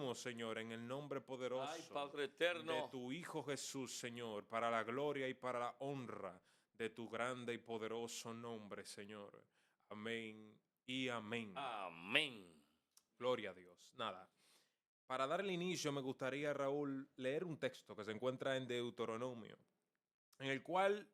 pedimos, Señor, en el nombre poderoso Ay, Padre eterno. de tu Hijo Jesús, Señor, para la gloria y para la honra de tu grande y poderoso nombre, Señor. Amén y amén. Amén. Gloria a Dios. Nada. Para dar el inicio, me gustaría, Raúl, leer un texto que se encuentra en Deuteronomio, en el cual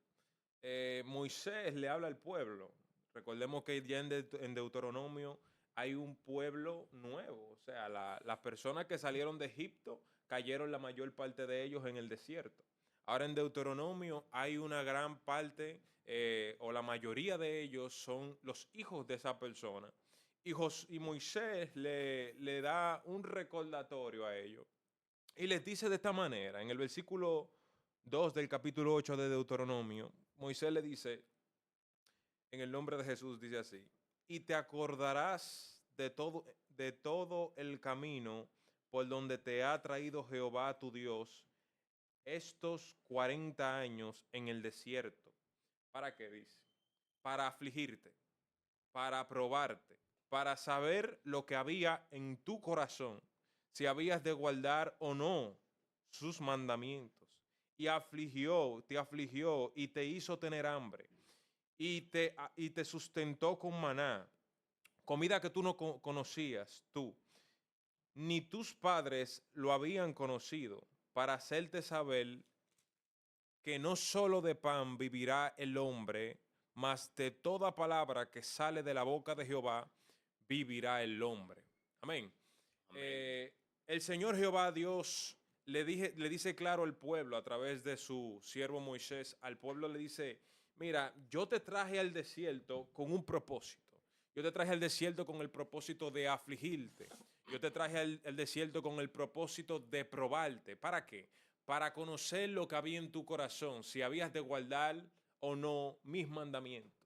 Moisés le habla al pueblo. Recordemos que ya en Deuteronomio hay un pueblo nuevo, o sea, las personas que salieron de Egipto cayeron la mayor parte de ellos en el desierto. Ahora en Deuteronomio hay una gran parte, o la mayoría de ellos son los hijos de esa persona. Y Moisés le da un recordatorio a ellos y les dice de esta manera, en el versículo 2 del capítulo 8 de Deuteronomio, Moisés le dice, en el nombre de Jesús, dice así, y te acordarás de todo el camino por donde te ha traído Jehová tu Dios estos 40 años en el desierto. ¿Para qué dice? Para afligirte, para probarte, para saber lo que había en tu corazón, si habías de guardar o no sus mandamientos. Y te afligió y te hizo tener hambre y te sustentó con maná, comida que tú no conocías tú, ni tus padres lo habían conocido, para hacerte saber que no solo de pan vivirá el hombre, mas de toda palabra que sale de la boca de Jehová vivirá el hombre. Amén. Amén. El Señor Jehová Dios le dice claro al pueblo a través de su siervo Moisés, al pueblo le dice, mira, yo te traje al desierto con un propósito. Yo te traje al desierto con el propósito de afligirte. Yo te traje al desierto con el propósito de probarte. ¿Para qué? Para conocer lo que había en tu corazón, si habías de guardar o no mis mandamientos.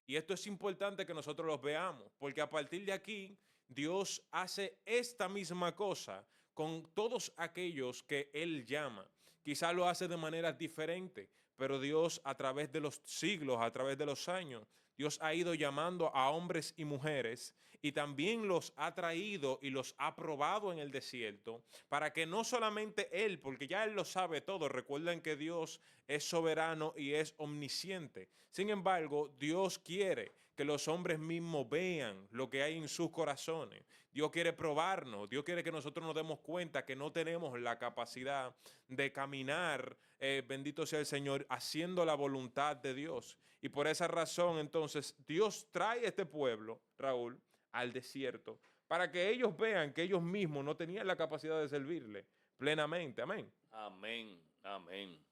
Y esto es importante que nosotros los veamos, porque a partir de aquí Dios hace esta misma cosa con todos aquellos que Él llama. Quizá lo hace de maneras diferentes, pero Dios a través de los siglos, a través de los años, Dios ha ido llamando a hombres y mujeres y también los ha traído y los ha probado en el desierto para que no solamente Él, porque ya Él lo sabe todo, recuerden que Dios es soberano y es omnisciente. Sin embargo, Dios quiere que los hombres mismos vean lo que hay en sus corazones. Dios quiere probarnos, Dios quiere que nosotros nos demos cuenta que no tenemos la capacidad de caminar, bendito sea el Señor, haciendo la voluntad de Dios. Y por esa razón, entonces, Dios trae a este pueblo, Raúl, al desierto, para que ellos vean que ellos mismos no tenían la capacidad de servirle plenamente. Amén. Amén. Amén.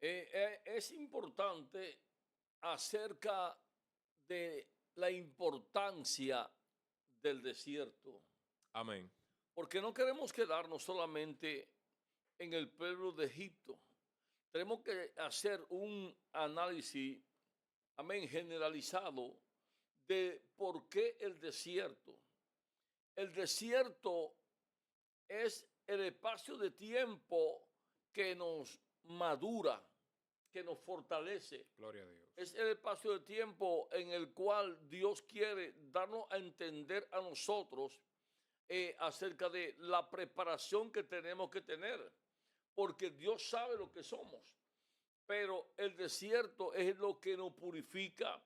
Es importante acerca de la importancia del desierto, Amén. porque no queremos quedarnos solamente en el pueblo de Egipto. Tenemos que hacer un análisis, amén, generalizado de por qué el desierto. El desierto es el espacio de tiempo que nos madura, que nos fortalece. Gloria a Dios. Es el espacio de tiempo en el cual Dios quiere darnos a entender a nosotros acerca de la preparación que tenemos que tener, porque Dios sabe lo que somos, pero el desierto es lo que nos purifica.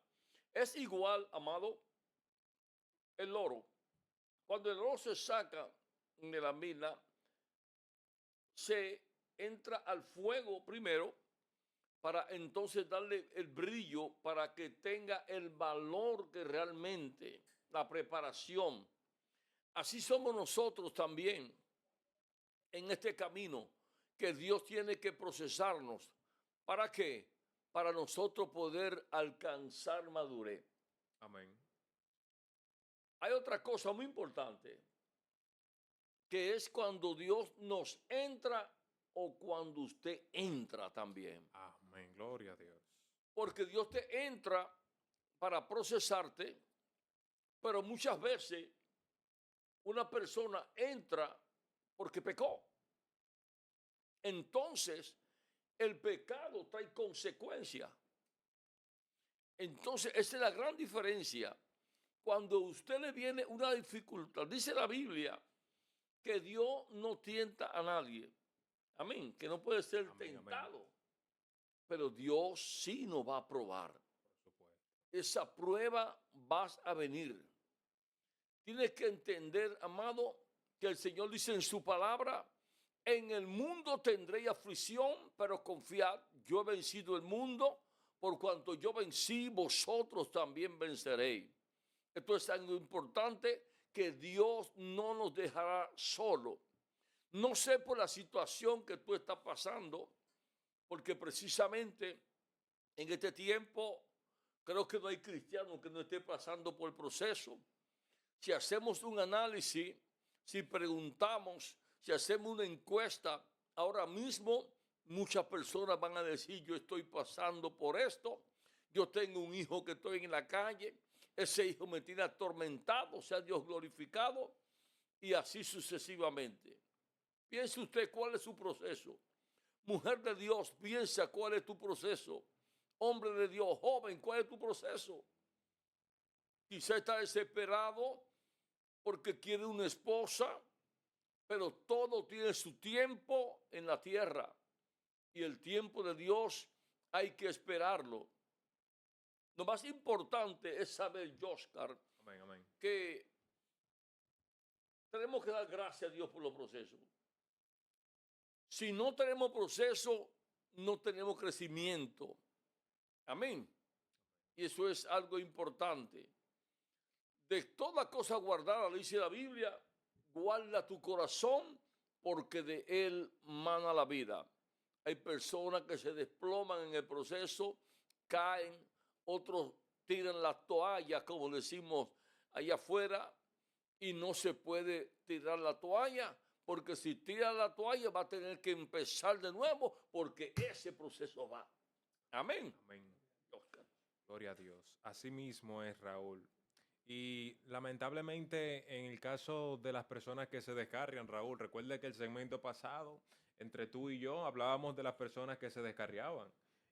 Es igual, amado, el oro. Cuando el oro se saca de la mina, se entra al fuego primero para entonces darle el brillo para que tenga el valor que realmente, la preparación. Así somos nosotros también en este camino que Dios tiene que procesarnos. ¿Para qué? Para nosotros poder alcanzar madurez. Amén. Hay otra cosa muy importante, que es cuando Dios nos entra o cuando usted entra también. Amén. Gloria a Dios. Porque Dios te entra para procesarte, pero muchas veces una persona entra porque pecó. Entonces, el pecado trae consecuencias. Entonces, esa es la gran diferencia. Cuando a usted le viene una dificultad, dice la Biblia que que Dios no tienta a nadie. Amén. Que no puede ser Amén, amén. tentado. Pero Dios sí nos va a probar. Por supuesto. Esa prueba vas a venir. Tienes que entender, amado, que el Señor dice en su palabra: en el mundo tendréis aflicción, pero confiad, yo he vencido el mundo, por cuanto yo vencí, vosotros también venceréis. Esto es algo importante, que Dios no nos dejará solo. No sé por la situación que tú estás pasando, porque precisamente en este tiempo creo que no hay cristiano que no esté pasando por el proceso. Si hacemos un análisis, si preguntamos, si hacemos una encuesta, ahora mismo muchas personas van a decir: yo estoy pasando por esto, yo tengo un hijo que estoy en la calle, ese hijo me tiene atormentado, sea Dios glorificado, y así sucesivamente. Piense usted cuál es su proceso. Mujer de Dios, piensa cuál es tu proceso. Hombre de Dios, joven, cuál es tu proceso. Quizá está desesperado porque quiere una esposa, pero todo tiene su tiempo en la tierra. Y el tiempo de Dios hay que esperarlo. Lo más importante es saber, Joscar, Amén, amén. que tenemos que dar gracias a Dios por los procesos. Si no tenemos proceso, no tenemos crecimiento. Amén. Y eso es algo importante. De toda cosa guardada, dice la Biblia, guarda tu corazón, porque de él mana la vida. Hay personas que se desploman en el proceso, caen, otros tiran la toalla, como decimos allá afuera, y no se puede tirar la toalla, porque si tira la toalla va a tener que empezar de nuevo, porque ese proceso va. Amén. Amén. Gloria a Dios. Así mismo es, Raúl. Y lamentablemente en el caso de las personas que se descarrian, Raúl, recuerde que el segmento pasado, entre tú y yo, hablábamos de las personas que se descarriaban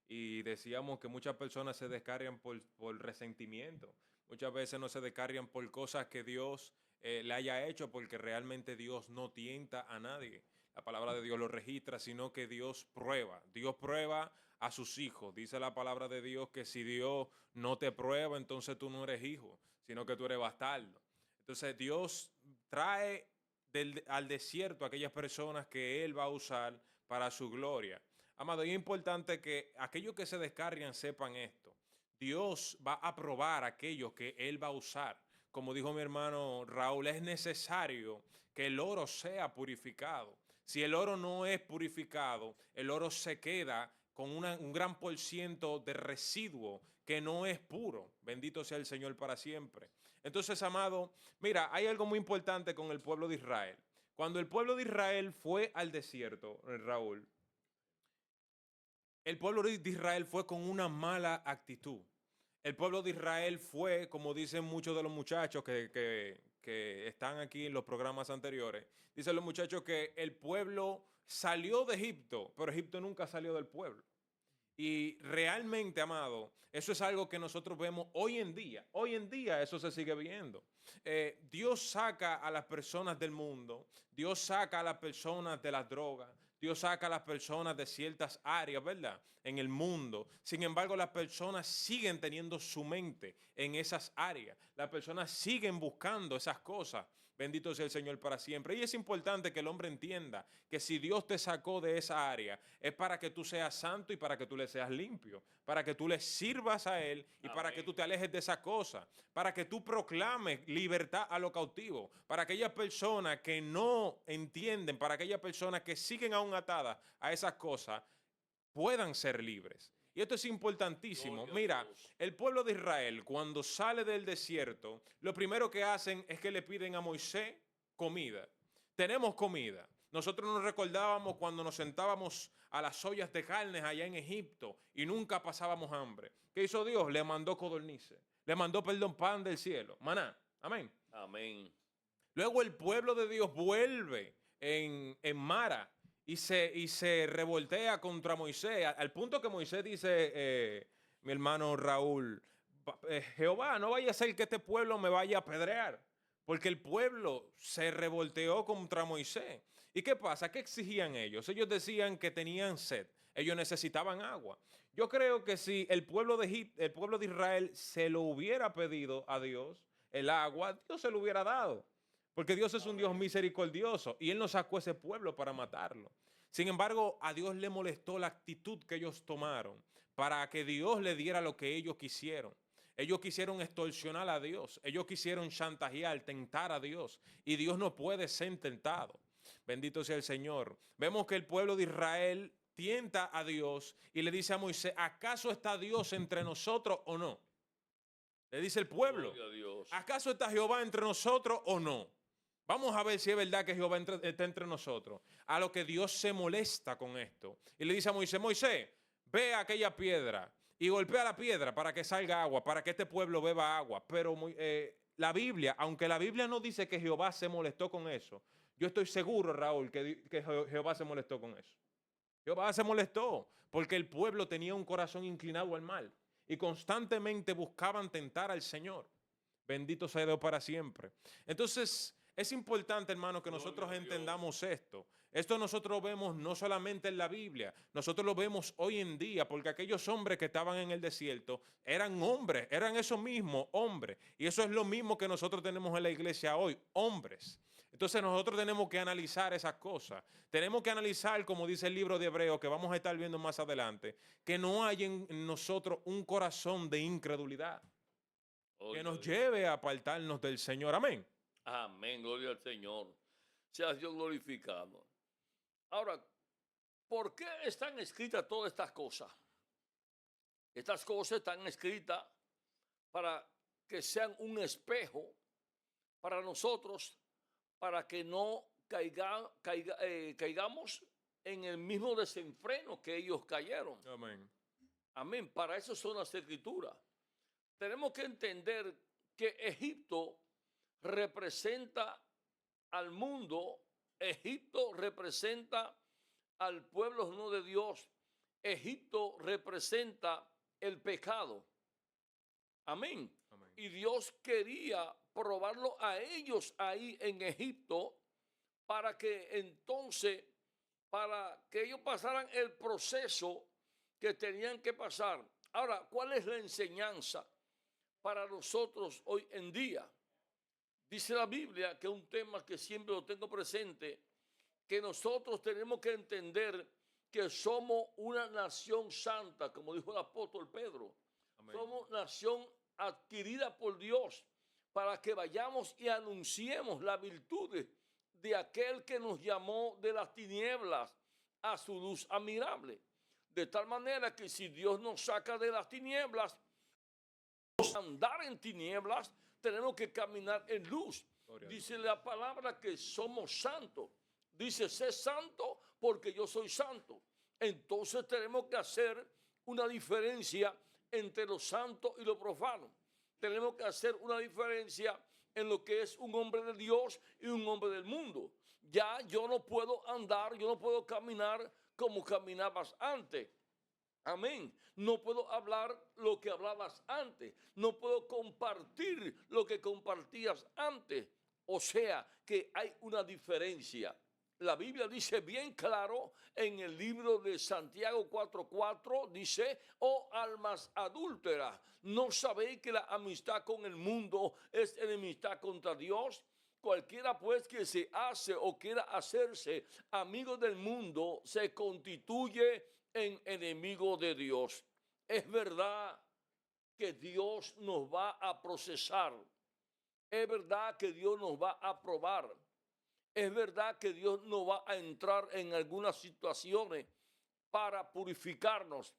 y decíamos que muchas personas se descarrian por resentimiento. Muchas veces no se descarrian por cosas que Dios le haya hecho, porque realmente Dios no tienta a nadie. La palabra de Dios lo registra, sino que Dios prueba. Dios prueba a sus hijos. Dice la palabra de Dios que si Dios no te prueba, entonces tú no eres hijo, sino que tú eres bastardo. Entonces Dios trae al desierto a aquellas personas que Él va a usar para su gloria. Amado, y es importante que aquellos que se descarrian sepan esto. Dios va a probar a aquellos que Él va a usar. Como dijo mi hermano Raúl, es necesario que el oro sea purificado. Si el oro no es purificado, el oro se queda con un gran por ciento de residuo que no es puro. Bendito sea el Señor para siempre. Entonces, amado, mira, hay algo muy importante con el pueblo de Israel. Cuando el pueblo de Israel fue al desierto, Raúl, el pueblo de Israel fue con una mala actitud. El pueblo de Israel fue, como dicen muchos de los muchachos que están aquí en los programas anteriores, dicen los muchachos que el pueblo salió de Egipto, pero Egipto nunca salió del pueblo. Y realmente, amado, eso es algo que nosotros vemos hoy en día. Hoy en día eso se sigue viendo. Dios saca a las personas del mundo, Dios saca a las personas de las drogas, Dios saca a las personas de ciertas áreas, ¿verdad? En el mundo. Sin embargo, las personas siguen teniendo su mente en esas áreas. Las personas siguen buscando esas cosas. Bendito sea el Señor para siempre. Y es importante que el hombre entienda que si Dios te sacó de esa área, es para que tú seas santo y para que tú le seas limpio, para que tú le sirvas a Él y Amén. para que tú te alejes de esa cosa, para que tú proclames libertad a los cautivos, para aquellas personas que no entienden, para aquellas personas que siguen aún atadas a esas cosas, puedan ser libres. Y esto es importantísimo. Mira, el pueblo de Israel, cuando sale del desierto, lo primero que hacen es que le piden a Moisés comida. Tenemos comida. Nosotros nos recordábamos cuando nos sentábamos a las ollas de carnes allá en Egipto y nunca pasábamos hambre. ¿Qué hizo Dios? Le mandó codornices. Le mandó, perdón, pan del cielo. Maná. Amén. Amén. Luego el pueblo de Dios vuelve en Mara y se revoltea contra Moisés, al punto que Moisés dice, mi hermano Raúl, Jehová, no vaya a ser que este pueblo me vaya a apedrear, porque el pueblo se revolteó contra Moisés. ¿Y qué pasa? ¿Qué exigían ellos? Ellos decían que tenían sed, ellos necesitaban agua. Yo creo que si el pueblo de Israel se lo hubiera pedido a Dios, el agua, Dios se lo hubiera dado. Porque Dios es un Dios misericordioso y Él no sacó ese pueblo para matarlo. Sin embargo, a Dios le molestó la actitud que ellos tomaron para que Dios le diera lo que ellos quisieron. Ellos quisieron extorsionar a Dios, ellos quisieron chantajear, tentar a Dios, y Dios no puede ser tentado. Bendito sea el Señor. Vemos que el pueblo de Israel tienta a Dios y le dice a Moisés, ¿acaso está Dios entre nosotros o no? Le dice el pueblo, Gloria a Dios. ¿acaso está Jehová entre nosotros o no? Vamos a ver si es verdad que Jehová está entre nosotros. A lo que Dios se molesta con esto. Y le dice a Moisés, Moisés, ve a aquella piedra y golpea la piedra para que salga agua, para que este pueblo beba agua. Pero la Biblia, aunque la Biblia no dice que Jehová se molestó con eso, yo estoy seguro, Raúl, que Jehová se molestó con eso. Jehová se molestó porque el pueblo tenía un corazón inclinado al mal y constantemente buscaban tentar al Señor. Bendito sea Dios para siempre. Entonces, es importante, hermano, que nosotros entendamos esto. Esto nosotros lo vemos no solamente en la Biblia, nosotros lo vemos hoy en día, porque aquellos hombres que estaban en el desierto eran hombres, eran esos mismos hombres. Y eso es lo mismo que nosotros tenemos en la iglesia hoy, hombres. Entonces nosotros tenemos que analizar esas cosas. Tenemos que analizar, como dice el libro de Hebreos, que vamos a estar viendo más adelante, que no hay en nosotros un corazón de incredulidad que nos lleve a apartarnos del Señor. Amén. Amén, gloria al Señor. Sea Dios glorificado. Ahora, ¿por qué están escritas todas estas cosas? Estas cosas están escritas para que sean un espejo para nosotros, para que no caigamos en el mismo desenfreno que ellos cayeron. Amén. Amén. Para eso son las escrituras. Tenemos que entender que Egipto representa al mundo, Egipto representa al pueblo no de Dios, Egipto representa el pecado. Amén. Amén. Y Dios quería probarlo a ellos ahí en Egipto para que entonces, para que ellos pasaran el proceso que tenían que pasar. Ahora, ¿cuál es la enseñanza para nosotros hoy en día? Dice la Biblia, que es un tema que siempre lo tengo presente, que nosotros tenemos que entender que somos una nación santa, como dijo el apóstol Pedro. Amén. Somos nación adquirida por Dios para que vayamos y anunciemos las virtudes de aquel que nos llamó de las tinieblas a su luz admirable. De tal manera que si Dios nos saca de las tinieblas, andar en tinieblas, tenemos que caminar en luz. Dice la palabra que somos santos. Dice, sé santo porque yo soy santo. Entonces tenemos que hacer una diferencia entre lo santo y lo profano. Tenemos que hacer una diferencia en lo que es un hombre de Dios y un hombre del mundo. Ya yo no puedo andar, yo no puedo caminar como caminabas antes. Amén. No puedo hablar lo que hablabas antes. No puedo compartir lo que compartías antes. O sea que hay una diferencia. La Biblia dice bien claro en el libro de Santiago 4:4, dice, oh almas adúlteras, ¿no sabéis que la amistad con el mundo es enemistad contra Dios? Cualquiera pues que se hace o quiera hacerse amigo del mundo se constituye en enemigo de Dios. Es verdad que Dios nos va a procesar. Es verdad que Dios nos va a probar. Es verdad que Dios no va a entrar en algunas situaciones para purificarnos.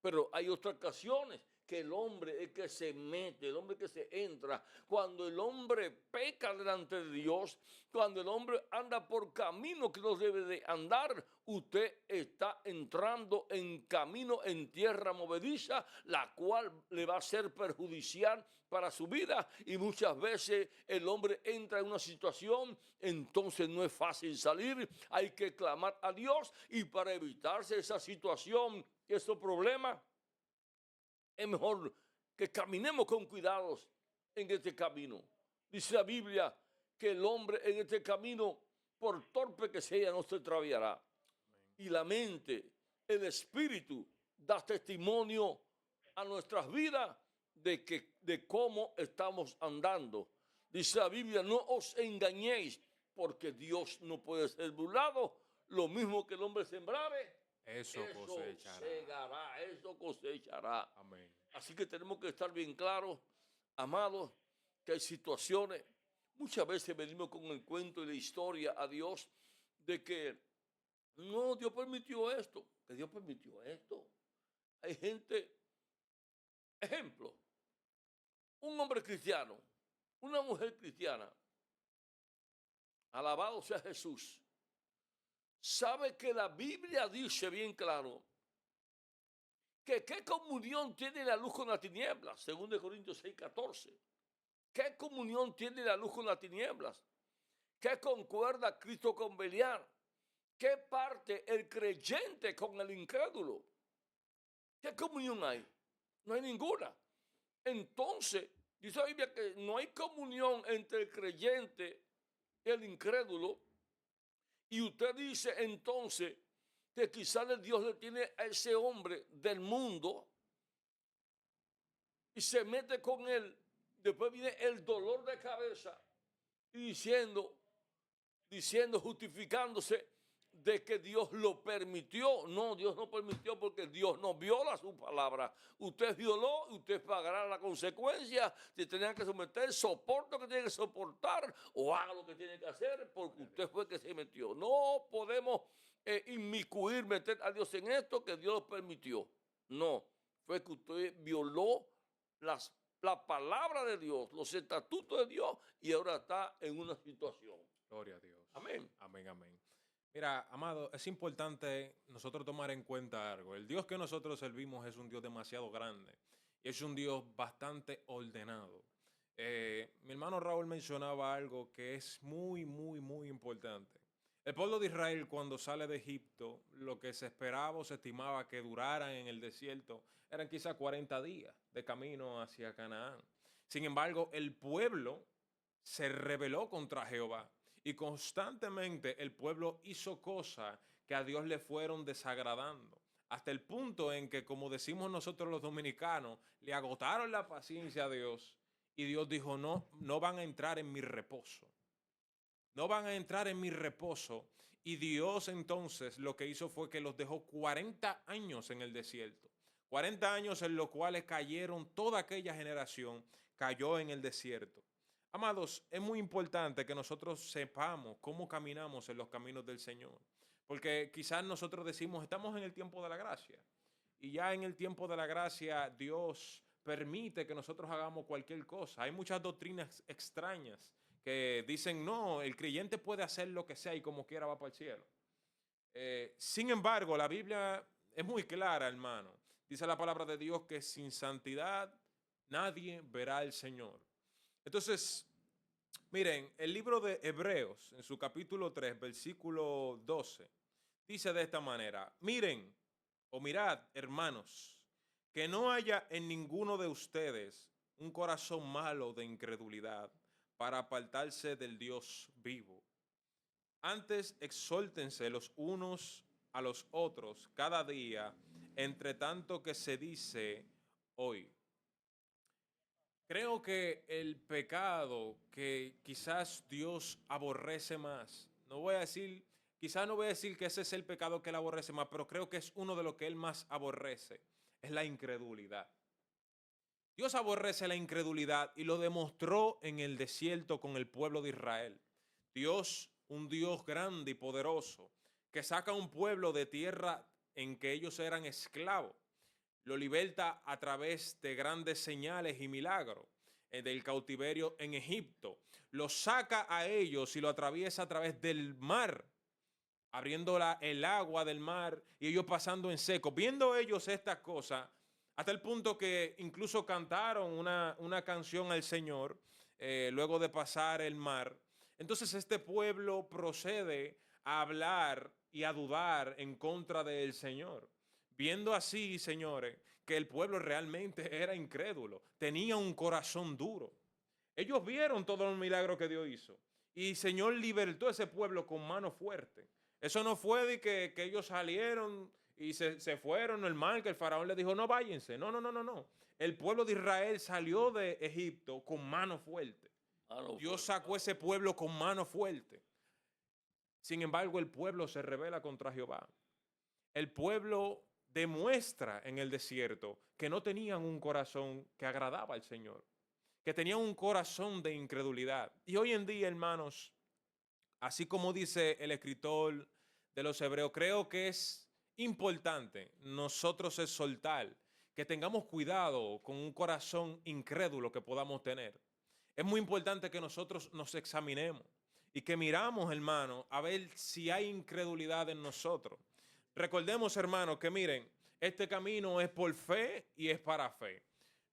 Pero hay otras ocasiones que el hombre es que se mete, el hombre que se entra. Cuando el hombre peca delante de Dios, cuando el hombre anda por camino que no debe de andar, usted está entrando en camino en tierra movediza, la cual le va a ser perjudicial para su vida. Y muchas veces el hombre entra en una situación, entonces no es fácil salir, hay que clamar a Dios, y para evitarse esa situación, esos problemas, es mejor que caminemos con cuidados en este camino. Dice la Biblia que el hombre en este camino, por torpe que sea, no se extraviará. Y la mente, el espíritu, da testimonio a nuestras vidas de cómo estamos andando. Dice la Biblia, no os engañéis, porque Dios no puede ser burlado. Lo mismo que el hombre sembrare, Eso eso cosechará. segará, eso cosechará. Amén. Así que tenemos que estar bien claros, amados, que hay situaciones. Muchas veces venimos con el cuento y la historia a Dios de que no, Dios permitió esto, que Dios permitió esto. Hay gente, ejemplo, un hombre cristiano, una mujer cristiana, alabado sea Jesús, sabe que la Biblia dice bien claro que qué comunión tiene la luz con la tiniebla, según de Corintios 6:14. ¿Qué comunión tiene la luz con las tinieblas? ¿Qué concuerda Cristo con Beliar? ¿Qué parte el creyente con el incrédulo? ¿Qué comunión hay? No hay ninguna. Entonces, dice la Biblia que no hay comunión entre el creyente y el incrédulo. Y usted dice entonces que quizás Dios le tiene a ese hombre del mundo y se mete con él. Después viene el dolor de cabeza y diciendo, justificándose de que Dios lo permitió. No, Dios no permitió porque Dios no viola su palabra. Usted violó y usted pagará la consecuencia. Si tenía que someter, soporte lo que tiene que soportar o haga lo que tiene que hacer porque usted fue el que se metió. No podemos inmiscuir, meter a Dios en esto que Dios lo permitió. No, fue que usted violó la palabra de Dios, los estatutos de Dios y ahora está en una situación. Gloria a Dios. Amén. Amén, amén. Mira, amado, es importante nosotros tomar en cuenta algo. El Dios que nosotros servimos es un Dios demasiado grande y es un Dios bastante ordenado. Mi hermano Raúl mencionaba algo que es muy, muy, muy importante. El pueblo de Israel cuando sale de Egipto, lo que se esperaba o se estimaba que duraran en el desierto eran quizás 40 días de camino hacia Canaán. Sin embargo, el pueblo se rebeló contra Jehová y constantemente el pueblo hizo cosas que a Dios le fueron desagradando. Hasta el punto en que, como decimos nosotros los dominicanos, le agotaron la paciencia a Dios y Dios dijo, no, no van a entrar en mi reposo. No van a entrar en mi reposo. Y Dios entonces lo que hizo fue que los dejó 40 años en el desierto. 40 años en los cuales cayeron, toda aquella generación cayó en el desierto. Amados, es muy importante que nosotros sepamos cómo caminamos en los caminos del Señor. Porque quizás nosotros decimos, estamos en el tiempo de la gracia. Y ya en el tiempo de la gracia, Dios permite que nosotros hagamos cualquier cosa. Hay muchas doctrinas extrañas que dicen, no, el creyente puede hacer lo que sea y como quiera va para el cielo. Sin embargo, la Biblia es muy clara, hermano. Dice la palabra de Dios que sin santidad nadie verá al Señor. Entonces, miren, el libro de Hebreos, en su capítulo 3, versículo 12, dice de esta manera, miren o mirad, hermanos, que no haya en ninguno de ustedes un corazón malo de incredulidad para apartarse del Dios vivo. Antes exhórtense los unos a los otros cada día, entre tanto que se dice hoy. Creo que el pecado que quizás Dios aborrece más, quizás no voy a decir que ese es el pecado que él aborrece más, pero creo que es uno de los que él más aborrece, es la incredulidad. Dios aborrece la incredulidad y lo demostró en el desierto con el pueblo de Israel. Dios, un Dios grande y poderoso, que saca a un pueblo de tierra en que ellos eran esclavos, lo liberta a través de grandes señales y milagros del cautiverio en Egipto. Lo saca a ellos y lo atraviesa a través del mar, abriendo el agua del mar y ellos pasando en seco. Viendo ellos estas cosas, hasta el punto que incluso cantaron una canción al Señor luego de pasar el mar. Entonces este pueblo procede a hablar y a dudar en contra del Señor. Viendo así, señores, que el pueblo realmente era incrédulo, tenía un corazón duro. Ellos vieron todos los milagros que Dios hizo Y el Señor libertó a ese pueblo con mano fuerte. Eso no fue de que ellos salieron y se fueron normal, que el faraón les dijo, no váyanse. No, no, no, no, no. El pueblo de Israel salió de Egipto con mano fuerte. Mano Dios fuerte. sacó ese pueblo con mano fuerte. Sin embargo, el pueblo se rebela contra Jehová. El pueblo demuestra en el desierto que no tenían un corazón que agradaba al Señor, que tenían un corazón de incredulidad. Y hoy en día, hermanos, así como dice el escritor de los Hebreos, creo que es importante nosotros exhortar que tengamos cuidado con un corazón incrédulo que podamos tener. Es muy importante que nosotros nos examinemos y que miramos, hermano, a ver si hay incredulidad en nosotros. Recordemos, hermano, que miren, este camino es por fe y es para fe.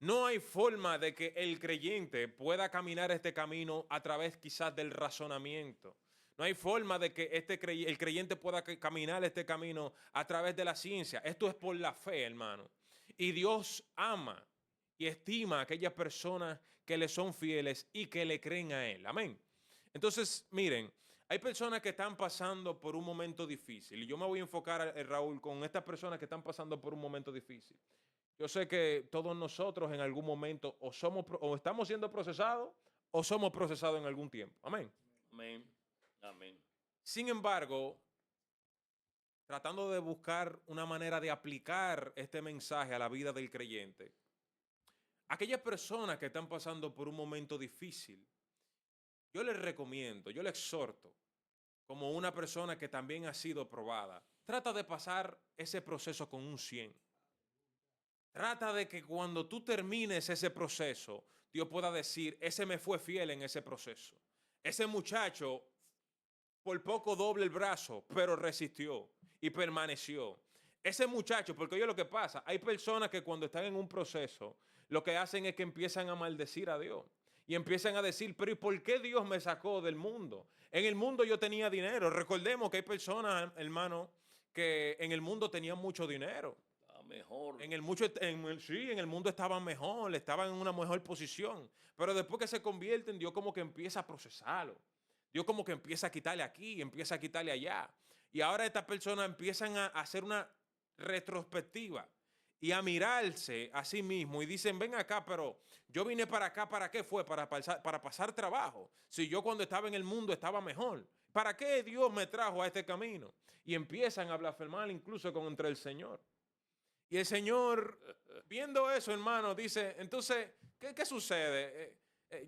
No hay forma de que el creyente pueda caminar este camino a través quizás del razonamiento. No hay forma de que el creyente pueda caminar este camino a través de la ciencia. Esto es por la fe, hermano. Y Dios ama y estima a aquellas personas que le son fieles y que le creen a Él. Amén. Entonces, miren, hay personas que están pasando por un momento difícil. Y yo me voy a enfocar, Raúl, con estas personas que están pasando por un momento difícil. Yo sé que todos nosotros en algún momento o estamos siendo procesados o somos procesados en algún tiempo. Amén. Amén. Amén. Sin embargo, tratando de buscar una manera de aplicar este mensaje a la vida del creyente, aquellas personas que están pasando por un momento difícil, yo les recomiendo, yo les exhorto, como una persona que también ha sido probada, trata de pasar ese proceso con un 100. Trata de que cuando tú termines ese proceso, Dios pueda decir, ese me fue fiel en ese proceso. Ese muchacho por poco doble el brazo, pero resistió y permaneció. Ese muchacho, porque oye lo que pasa, hay personas que cuando están en un proceso, lo que hacen es que empiezan a maldecir a Dios. Y empiezan a decir, pero ¿y por qué Dios me sacó del mundo? En el mundo yo tenía dinero. Recordemos que hay personas, hermano, que en el mundo tenían mucho dinero. Mejor. Sí, en el mundo estaban mejor, estaban en una mejor posición. Pero después que se convierten, Dios como que empieza a procesarlo. Dios como que empieza a quitarle aquí, empieza a quitarle allá. Y ahora estas personas empiezan a hacer una retrospectiva y a mirarse a sí mismo y dicen, ven acá, pero yo vine para acá, ¿para qué fue? Para pasar trabajo. Si yo cuando estaba en el mundo estaba mejor. ¿Para qué Dios me trajo a este camino? Y empiezan a blasfemar incluso contra el Señor. Y el Señor, viendo eso, hermano, dice, entonces, ¿qué sucede?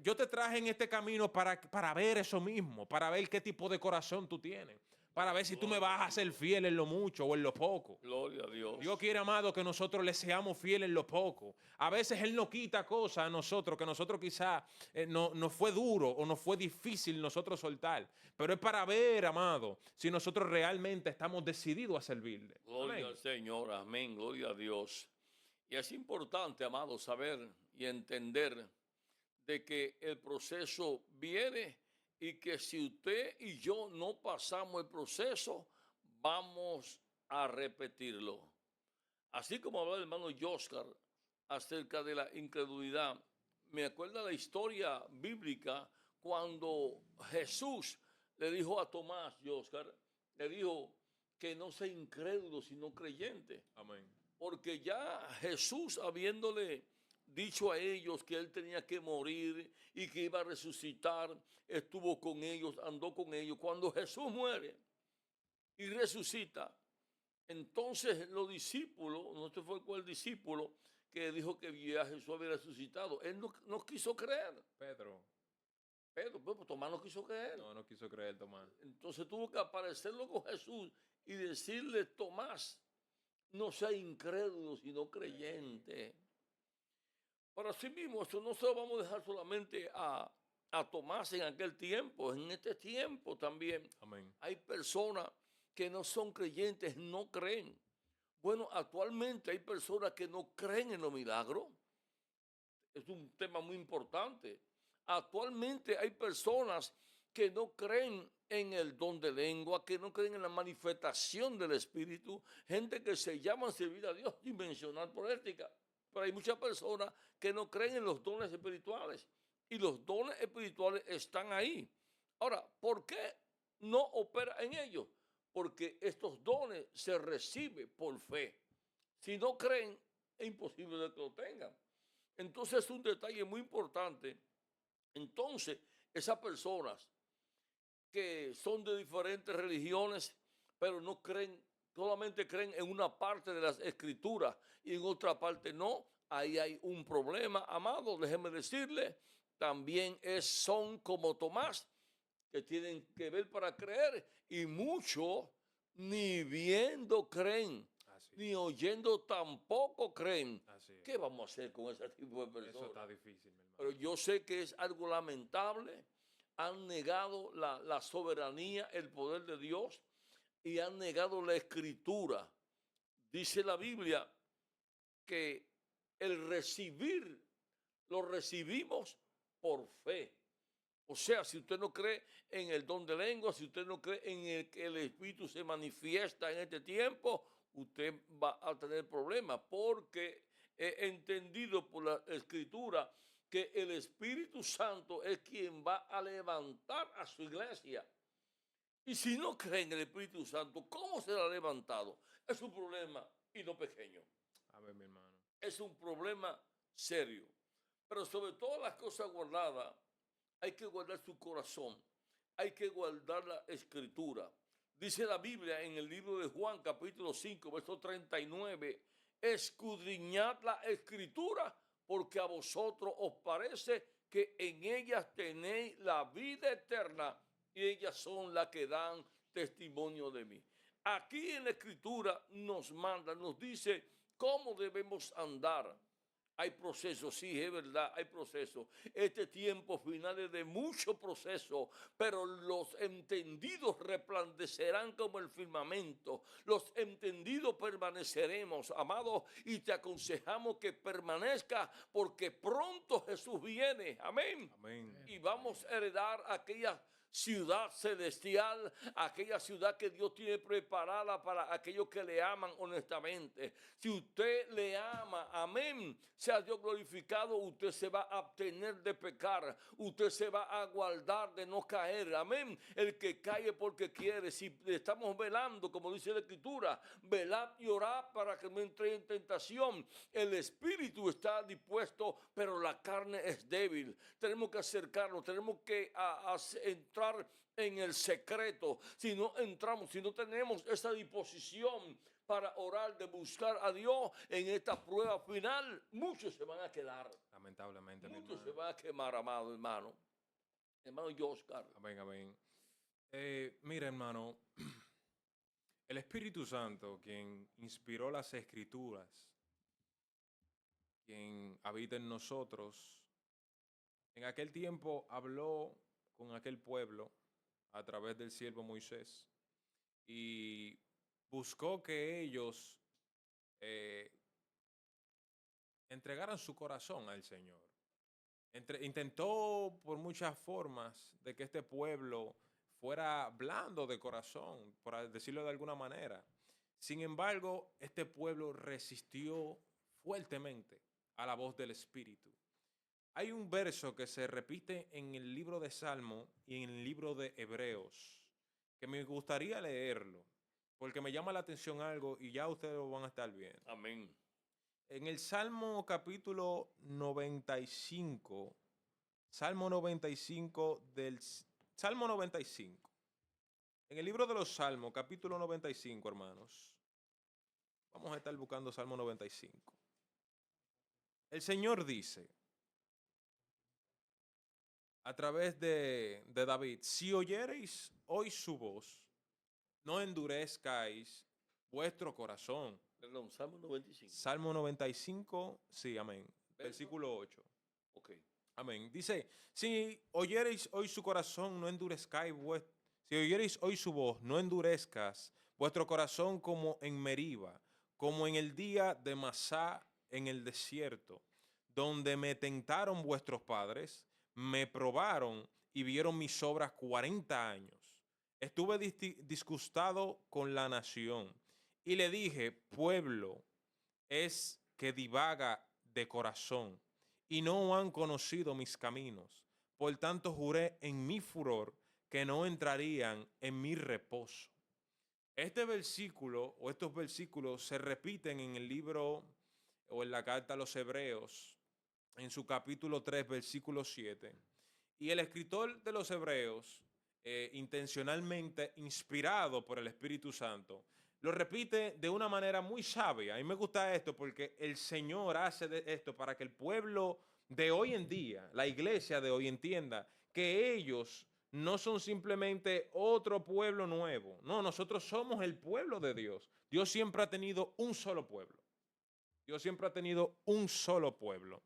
Yo te traje en este camino para ver eso mismo, para ver qué tipo de corazón tú tienes, para ver si tú me vas a ser fiel en lo mucho o en lo poco. Gloria a Dios. Dios quiere, amado, que nosotros le seamos fieles en lo poco. A veces Él nos quita cosas a nosotros que nosotros quizás nos fue duro o nos fue difícil nosotros soltar. Pero es para ver, amado, si nosotros realmente estamos decididos a servirle. Gloria Amén. al Señor, amén, gloria a Dios. Y es importante, amado, saber y entender de que el proceso viene y que si usted y yo no pasamos el proceso, vamos a repetirlo. Así como hablaba el hermano Oscar acerca de la incredulidad, me acuerda la historia bíblica cuando Jesús le dijo a Tomás, Oscar, le dijo que no sea incrédulo sino creyente. Amén. Porque ya Jesús, habiéndole dicho a ellos que él tenía que morir y que iba a resucitar, estuvo con ellos, andó con ellos. Cuando Jesús muere y resucita, entonces los discípulos, no sé fue cuál discípulo que dijo que ya Jesús había resucitado, él no quiso creer. Pedro. Pues Tomás no quiso creer. No quiso creer, Tomás. Entonces tuvo que aparecerlo con Jesús y decirle, Tomás, no sea incrédulo, sino creyente. Para sí mismo, esto no se lo vamos a dejar solamente a Tomás en aquel tiempo, en este tiempo también. Amén. Hay personas que no son creyentes, no creen. Bueno, actualmente hay personas que no creen en los milagros. Es un tema muy importante. Actualmente hay personas que no creen en el don de lengua, que no creen en la manifestación del Espíritu, gente que se llama a servir a Dios dimensional por ética. Pero hay muchas personas que no creen en los dones espirituales y los dones espirituales están ahí. Ahora, ¿por qué no opera en ellos? Porque estos dones se reciben por fe. Si no creen, es imposible de que lo tengan. Entonces es un detalle muy importante. Entonces, esas personas que son de diferentes religiones, pero no creen, solamente creen en una parte de las escrituras y en otra parte no, ahí hay un problema, amado, déjeme decirle, también son como Tomás, que tienen que ver para creer, y muchos ni viendo creen, Así, ni oyendo tampoco creen. así es. ¿Qué vamos a hacer con ese tipo de Eso está personas? difícil, mi Pero hermano. yo sé que es algo lamentable. Han negado la soberanía, el poder de Dios, y han negado la escritura. Dice la Biblia que el recibir lo recibimos por fe. O sea, si usted no cree en el don de lengua, si usted no cree en el que el Espíritu se manifiesta en este tiempo, usted va a tener problemas, porque he entendido por la Escritura que el Espíritu Santo es quien va a levantar a su iglesia. Y si no cree en el Espíritu Santo, ¿cómo será levantado? Es un problema y no pequeño. A ver, mi hermano. Es un problema serio. Pero sobre todas las cosas guardadas, hay que guardar su corazón, hay que guardar la escritura. Dice la Biblia en el libro de Juan, capítulo 5, verso 39, escudriñad la escritura, porque a vosotros os parece que en ellas tenéis la vida eterna y ellas son las que dan testimonio de mí. Aquí en la escritura nos manda, nos dice cómo debemos andar. Hay procesos, sí, es verdad, hay procesos. Este tiempo final es de mucho proceso, pero los entendidos resplandecerán como el firmamento. Los entendidos permaneceremos, amados, y te aconsejamos que permanezca porque pronto Jesús viene. Amén. Amén. Y vamos a heredar aquella ciudad celestial, aquella ciudad que Dios tiene preparada para aquellos que le aman honestamente. Si usted le ama, amén, sea Dios glorificado, usted se va a abstener de pecar, usted se va a guardar de no caer, amén. El que cae porque quiere, si estamos velando, como dice la Escritura, velad y orad para que no entre en tentación. El espíritu está dispuesto, pero la carne es débil. Tenemos que acercarnos, tenemos que entrar en el secreto. Si no entramos, si no tenemos esa disposición para orar, de buscar a Dios en esta prueba final, muchos se van a quedar. Lamentablemente, mi Muchos se hermano. van a quemar, amado hermano. Hermano Oscar. Amén, amén. Mira, hermano, el Espíritu Santo, quien inspiró las Escrituras, quien habita en nosotros, en aquel tiempo habló con aquel pueblo a través del siervo Moisés y buscó que ellos eh, entregaran su corazón al Señor. Intentó por muchas formas de que este pueblo fuera blando de corazón, por decirlo de alguna manera. Sin embargo, este pueblo resistió fuertemente a la voz del Espíritu. Hay un verso que se repite en el libro de Salmo y en el libro de Hebreos, que me gustaría leerlo, porque me llama la atención algo y ya ustedes lo van a estar viendo. Amén. En el Salmo capítulo 95, Salmo 95 Salmo 95. En el libro de los Salmos, capítulo 95, hermanos. Vamos a estar buscando Salmo 95. El Señor dice, a través de David, si oyereis hoy su voz, no endurezcáis vuestro corazón. Perdón, Salmo 95. Salmo 95, sí, amén. Versículo 8. Ok. Amén. Dice, si oyereis hoy su corazón, no endurezcáis si oyereis hoy su voz, no endurezcas vuestro corazón como en Meriba, como en el día de Masá en el desierto, donde me tentaron vuestros padres, me probaron y vieron mis obras 40 años. Estuve disgustado con la nación y le dije, pueblo es que divaga de corazón y no han conocido mis caminos. Por tanto juré en mi furor que no entrarían en mi reposo. Este versículo o estos versículos se repiten en el libro o en la carta a los Hebreos, en su capítulo 3, versículo 7. Y el escritor de los Hebreos, intencionalmente inspirado por el Espíritu Santo, lo repite de una manera muy sabia. A mí me gusta esto porque el Señor hace de esto para que el pueblo de hoy en día, la iglesia de hoy, entienda que ellos no son simplemente otro pueblo nuevo. No, nosotros somos el pueblo de Dios. Dios siempre ha tenido un solo pueblo. Dios siempre ha tenido un solo pueblo.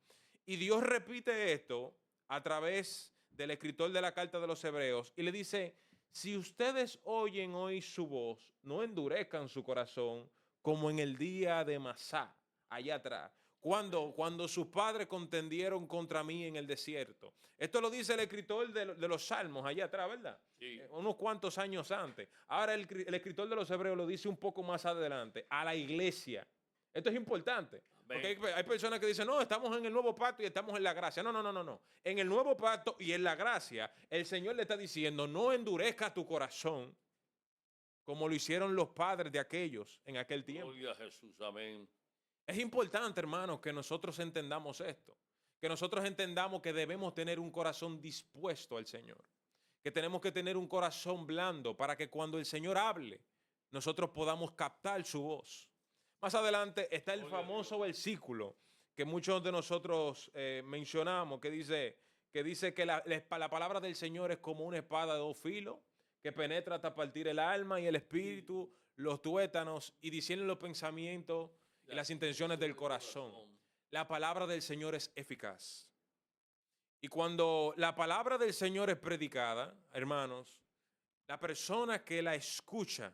Y Dios repite esto a través del escritor de la carta de los Hebreos y le dice, si ustedes oyen hoy su voz, no endurezcan su corazón como en el día de Masá, allá atrás, cuando sus padres contendieron contra mí en el desierto. Esto lo dice el escritor de los Salmos, allá atrás, ¿verdad? Sí. Unos cuantos años antes. Ahora el escritor de los Hebreos lo dice un poco más adelante, a la iglesia. Esto es importante. Porque hay personas que dicen, no, estamos en el nuevo pacto y estamos en la gracia. No, no, no, no, no. En el nuevo pacto y en la gracia, el Señor le está diciendo, no endurezca tu corazón como lo hicieron los padres de aquellos en aquel tiempo. Gloria a Jesús, amén. Es importante, hermanos, que nosotros entendamos esto. Que nosotros entendamos que debemos tener un corazón dispuesto al Señor. Que tenemos que tener un corazón blando para que cuando el Señor hable, nosotros podamos captar su voz. Más adelante está el famoso versículo que muchos de nosotros mencionamos, que dice que la palabra del Señor es como una espada de dos filos, que penetra hasta partir el alma y el espíritu, los tuétanos, y discierne los pensamientos y las intenciones del corazón. La palabra del Señor es eficaz. Y cuando la palabra del Señor es predicada, hermanos, la persona que la escucha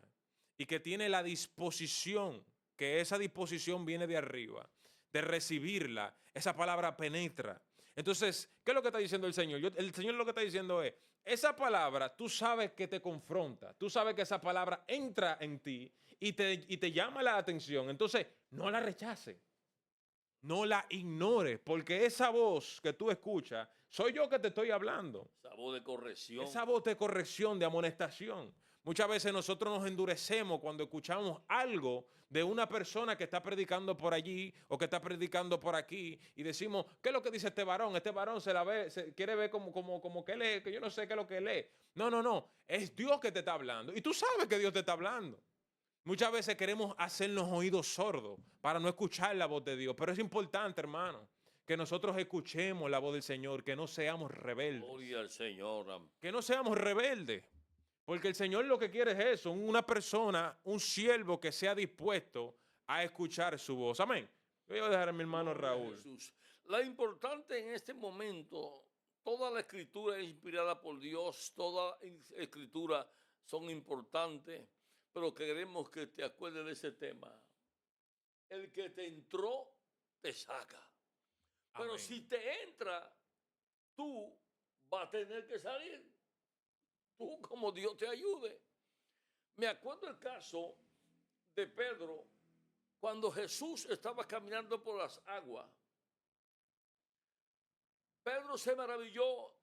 y que tiene la disposición, que esa disposición viene de arriba, de recibirla, esa palabra penetra. Entonces, ¿qué es lo que está diciendo el Señor? El Señor lo que está diciendo es, esa palabra tú sabes que te confronta, tú sabes que esa palabra entra en ti y te llama la atención. Entonces, no la rechaces, no la ignores, porque esa voz que tú escuchas, soy yo que te estoy hablando. Esa voz de corrección. Esa voz de corrección, de amonestación. Muchas veces nosotros nos endurecemos cuando escuchamos algo de una persona que está predicando por allí o que está predicando por aquí y decimos, ¿qué es lo que dice este varón? Este varón se la ve, quiere ver como que lee, que yo no sé qué es lo que lee. No, no, no, es Dios que te está hablando y tú sabes que Dios te está hablando. Muchas veces queremos hacernos oídos sordos para no escuchar la voz de Dios, pero es importante, hermano, que nosotros escuchemos la voz del Señor, que no seamos rebeldes. Gloria al Señor. Que no seamos rebeldes. Porque el Señor lo que quiere es eso, una persona, un siervo que sea dispuesto a escuchar su voz. Amén. Voy a dejar a mi hermano Raúl. Jesús. La importante en este momento, toda la escritura es inspirada por Dios, toda escritura son importantes, pero queremos que te acuerdes de ese tema. El que te entró, te saca. Pero Amén. si te entra, tú vas a tener que salir. Tú, como Dios te ayude. Me acuerdo el caso de Pedro cuando Jesús estaba caminando por las aguas. Pedro se maravilló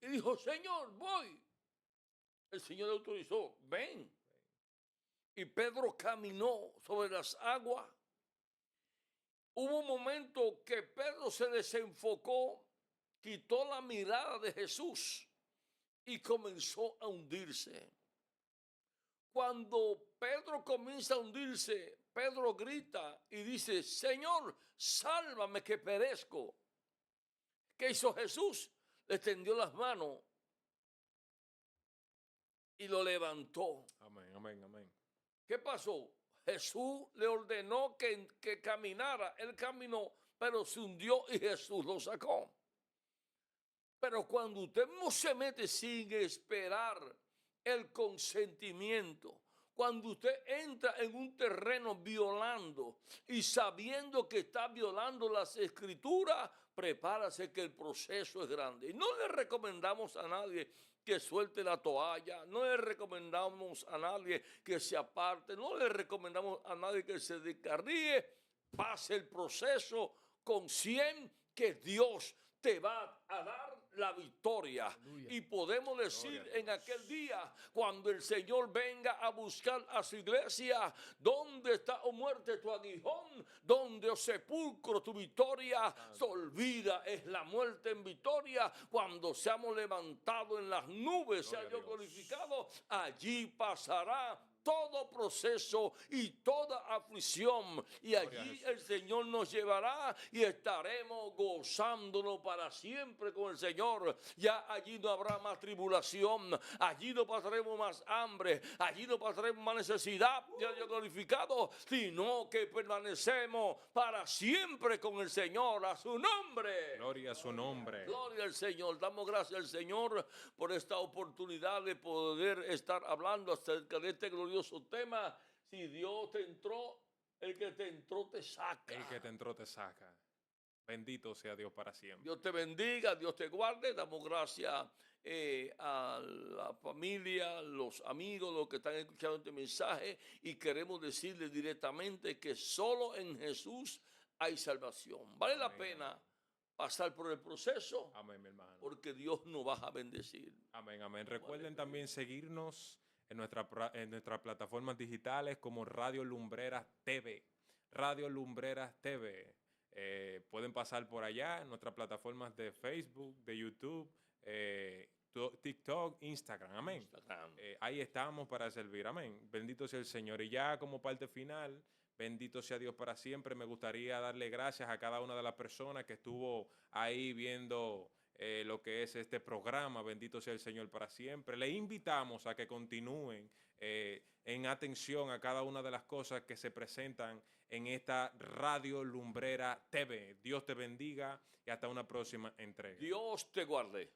y dijo, Señor, voy. El Señor le autorizó, ven. Y Pedro caminó sobre las aguas. Hubo un momento que Pedro se desenfocó, quitó la mirada de Jesús y comenzó a hundirse. Cuando Pedro comienza a hundirse, Pedro grita y dice, Señor, sálvame que perezco. ¿Qué hizo Jesús? Le tendió las manos y lo levantó. Amén, amén, amén. ¿Qué pasó? Jesús le ordenó que caminara. Él caminó, pero se hundió y Jesús lo sacó. Pero cuando usted no se mete sin esperar el consentimiento, cuando usted entra en un terreno violando y sabiendo que está violando las escrituras, prepárase que el proceso es grande. Y no le recomendamos a nadie que suelte la toalla, no le recomendamos a nadie que se aparte, no le recomendamos a nadie que se descarríe. Pase el proceso con 100 que Dios te va a dar la victoria. Aleluya. Y podemos decir Gloria a en Dios. aquel día, cuando el Señor venga a buscar a su iglesia, ¿dónde está, oh muerte, tu aguijón? ¿Dónde, oh sepulcro, tu victoria? Se olvida, es la muerte en victoria. Cuando seamos levantados en las nubes, sea Gloria a Dios Dios. glorificado, allí pasará todo proceso y toda aflicción, y Gloria a allí Jesús. el Señor nos llevará y estaremos gozándonos para siempre con el Señor. Ya allí no habrá más tribulación, allí no pasaremos más hambre, allí no pasaremos más necesidad, ya Dios glorificado, sino que permanecemos para siempre con el Señor. A su nombre. Gloria a su nombre. Gloria al Señor. Damos gracias al Señor por esta oportunidad de poder estar hablando acerca de este glorioso tema. Si Dios te entró, el que te entró te saca. El que te entró te saca. Bendito sea Dios para siempre. Dios te bendiga, Dios te guarde. Damos gracias a la familia, los amigos, los que están escuchando este mensaje, y queremos decirles directamente que solo en Jesús hay salvación. Vale la Amén, pena amén. pasar por el proceso, Amén, mi hermano. porque Dios nos va a bendecir. Amén, amén. Recuerden también seguirnos en nuestras plataformas digitales como Radio Lumbreras TV. Radio Lumbreras TV. Pueden pasar por allá en nuestras plataformas de Facebook, de YouTube, TikTok, Instagram. Amén. Instagram. Ahí estamos para servir. Amén. Bendito sea el Señor. Y ya como parte final, bendito sea Dios para siempre. Me gustaría darle gracias a cada una de las personas que estuvo ahí viendo lo que es este programa. Bendito sea el Señor para siempre. Le invitamos a que continúen en atención a cada una de las cosas que se presentan en esta Radio Lumbrera TV. Dios te bendiga y hasta una próxima entrega. Dios te guarde.